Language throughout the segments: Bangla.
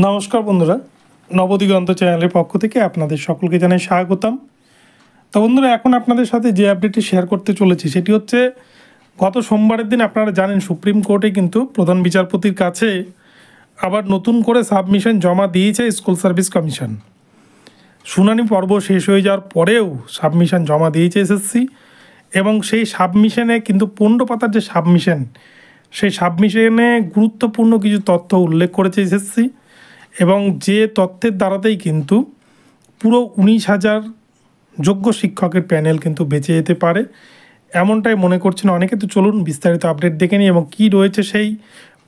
নমস্কার বন্ধুরা, নবদিগন্ত চ্যানেলের পক্ষ থেকে আপনাদের সকলকে জানাই স্বাগতম। তো বন্ধুরা, এখন আপনাদের সাথে যে আপডেটটি শেয়ার করতে চলেছি সেটি হচ্ছে গত সোমবারের দিন আপনারা জানেন সুপ্রিম কোর্টে কিন্তু প্রধান বিচারপতির কাছে আবার নতুন করে সাবমিশন জমা দিয়েছে স্কুল সার্ভিস কমিশন। শুনানি পর্ব শেষ হয়ে যাওয়ার পরেও সাবমিশন জমা দিয়েছে এসএসসি, এবং সেই সাবমিশনে কিন্তু 15 পাতার যে সাবমিশন, সেই সাবমিশনে গুরুত্বপূর্ণ কিছু তথ্য উল্লেখ করেছে এসএসসি, এবং যে তথ্যের দ্বারাতেই কিন্তু পুরো 19,000 যোগ্য শিক্ষকের প্যানেল কিন্তু বেঁচে যেতে পারে এমনটাই মনে করছেন অনেকে। তো চলুন বিস্তারিত আপডেট দেখে নিই, এবং কী রয়েছে সেই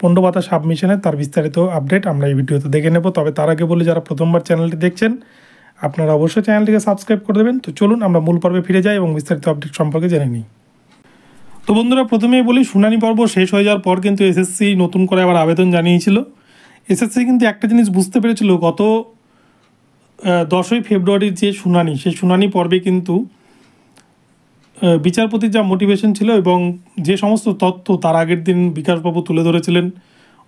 15 পাতা সাবমিশনে তার বিস্তারিত আপডেট আমরা এই ভিডিওতে দেখে নেব। তবে তার আগে বলি, যারা প্রথমবার চ্যানেলটি দেখছেন আপনারা অবশ্যই চ্যানেলটিকে সাবস্ক্রাইব করে দেবেন। তো চলুন আমরা মূল পর্বে ফিরে যাই এবং বিস্তারিত আপডেট সম্পর্কে জেনে নিই। তো বন্ধুরা, প্রথমেই বলি, শুনানি পর্ব শেষ হয়ে যাওয়ার পর কিন্তু এসএসসি নতুন করে আবার আবেদন জানিয়েছিল। এসএসসি কিন্তু একটা জিনিস বুঝতে পেরেছিল, গত 10ই ফেব্রুয়ারির যে শুনানি, সেই শুনানি পর্বে কিন্তু বিচারপতির যা মোটিভেশন ছিল এবং যে সমস্ত তথ্য তার আগের দিন বিকাশবাবু তুলে ধরেছিলেন,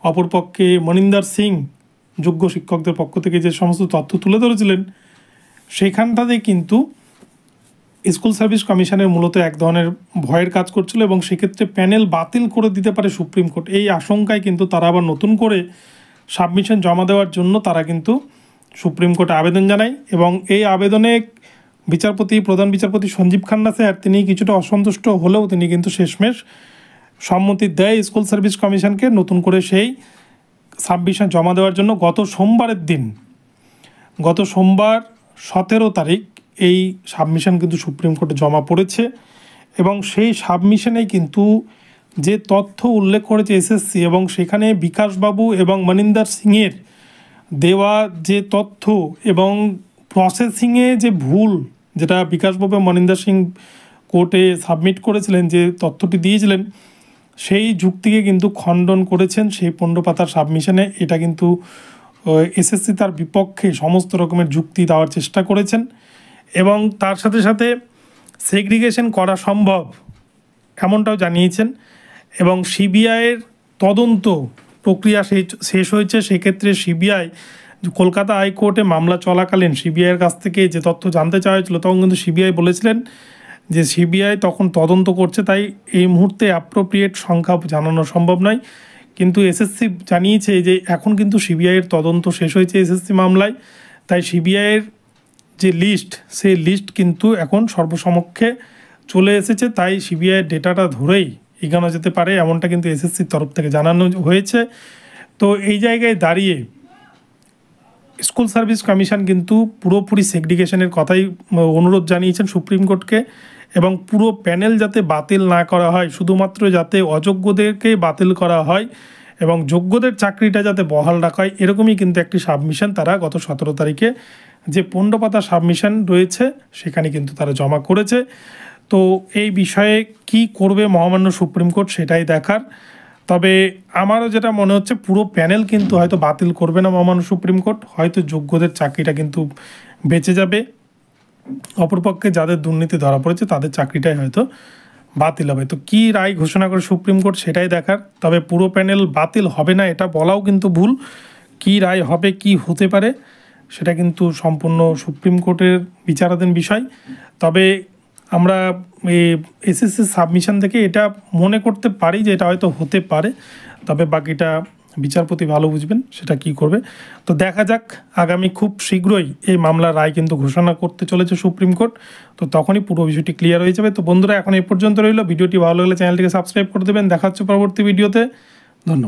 অপরপক্ষে মনিন্দর সিং যোগ্য শিক্ষকদের পক্ষ থেকে যে সমস্ত তথ্য তুলে ধরেছিলেন, সেখানটাতে কিন্তু স্কুল সার্ভিস কমিশনের মূলত এক ধরনের ভয়ের কাজ করছিল, এবং সেক্ষেত্রে প্যানেল বাতিল করে দিতে পারে সুপ্রিম কোর্ট। এই আশঙ্কায় কিন্তু তারা আবার নতুন করে সাবমিশন জমা দেওয়ার জন্য তারা কিন্তু সুপ্রিম কোর্টে আবেদন জানায়। এবং এই আবেদনে প্রধান বিচারপতি সঞ্জীব খান্না স্যার তিনি কিছুটা অসন্তুষ্ট হলেও তিনি কিন্তু শেষমেশ সম্মতি দেয় স্কুল সার্ভিস কমিশনকে নতুন করে সেই সাবমিশন জমা দেওয়ার জন্য। গত সোমবার 17 তারিখ এই সাবমিশন কিন্তু সুপ্রিম কোর্টে জমা পড়েছে, এবং সেই সাবমিশনে কিন্তু যে তথ্য উল্লেখ করেছে এসএসসি, এবং সেখানে বিকাশবাবু এবং মনিন্দর সিংয়ের দেওয়া যে তথ্য এবং প্রসেসিংয়ে যে ভুল, যেটা বিকাশবাবু মনিন্দর সিং কোর্টে সাবমিট করেছিলেন, যে তথ্যটি দিয়েছিলেন, সেই যুক্তিকে কিন্তু খণ্ডন করেছেন সেই 15 পাতার সাবমিশনে। এটা কিন্তু এসএসসি তার বিপক্ষে সমস্ত রকমের যুক্তি দেওয়ার চেষ্টা করেছেন, এবং তার সাথে সাথে সেগ্রিগেশন করা সম্ভব এমনটাও জানিয়েছেন। এবং সিবিআইয়ের তদন্ত প্রক্রিয়া শেষ হয়েছে। সেক্ষেত্রে সিবিআই কলকাতা হাইকোর্টে মামলা চলাকালীন সিবিআইয়ের কাছ থেকে যে তথ্য জানতে চাওয়া হয়েছিল, তখন কিন্তু সিবিআই বলেছিলেন যে সিবিআই তখন তদন্ত করছে, তাই এই মুহূর্তে অ্যাপ্রোপ্রিয়েট সংখ্যা জানানো সম্ভব নয়। কিন্তু এসএসসি জানিয়েছে যে এখন কিন্তু সিবিআইয়ের তদন্ত শেষ হয়েছে এসএসসি মামলায়, তাই সিবিআইয়ের যে লিস্ট, সেই লিস্ট কিন্তু এখন সর্বসমক্ষে চলে এসেছে, তাই সিবিআইয়ের ডেটাটা ধরেই এগোনো যেতে পারে এমনটা কিন্তু এসএসসির তরফ থেকে জানানো হয়েছে। তো এই জায়গায় দাঁড়িয়ে স্কুল সার্ভিস কমিশন কিন্তু পুরোপুরি সেগ্রিগেশনের কথাই অনুরোধ জানিয়েছেন সুপ্রিম কোর্টকে, এবং পুরো প্যানেল যাতে বাতিল না করা হয়, শুধুমাত্র যাতে অযোগ্যদেরকে বাতিল করা হয় এবং যোগ্যদের চাকরিটা যাতে বহাল রাখা হয়, এরকমই কিন্তু একটি সাবমিশন তারা গত 17 তারিখে যে 15 পাতা সাবমিশন রয়েছে সেখানে কিন্তু তারা জমা করেছে। তো এই বিষয়ে কি করবে মহামান্য সুপ্রিম কোর্ট সেটাই দেখার। তবে আমারও যেটা মনে হচ্ছে, পুরো প্যানেল কিন্তু হয়তো বাতিল করবে না মহামান্য সুপ্রিম কোর্ট, হয়তো যোগ্যদের চাকরিটা কিন্তু বেঁচে যাবে, অপরপক্ষে যাদের দুর্নীতি ধরা পড়েছে তাদের চাকরিটাই হয়তো বাতিল হবে। তো কী রায় ঘোষণা করে সুপ্রিম কোর্ট সেটাই দেখার। তবে পুরো প্যানেল বাতিল হবে না এটা বলাও কিন্তু ভুল, কী রায় হবে, কি হতে পারে সেটা কিন্তু সম্পূর্ণ সুপ্রিম কোর্টের বিচারাধীন বিষয়। তবে আমরা এসএসসি সাবমিশন থেকে এটা মনে করতে পারি যে এটা হয়তো হতে পারে, তবে বাকিটা বিচারপতি ভালো বুঝবেন সেটা কি করবে। তো দেখা যাক, আগামী খুব শীঘ্রই এই মামলার রায় কিন্তু ঘোষণা করতে চলেছে সুপ্রিম কোর্ট, তো তখনই পুরো বিষয়টি ক্লিয়ার হয়ে যাবে। তো বন্ধুরা, এখন এই পর্যন্ত রইল। ভিডিওটি ভালো লাগলে চ্যানেলটিকে সাবস্ক্রাইব করে দেবেন। দেখা হচ্ছে পরবর্তী ভিডিওতে। ধন্যবাদ।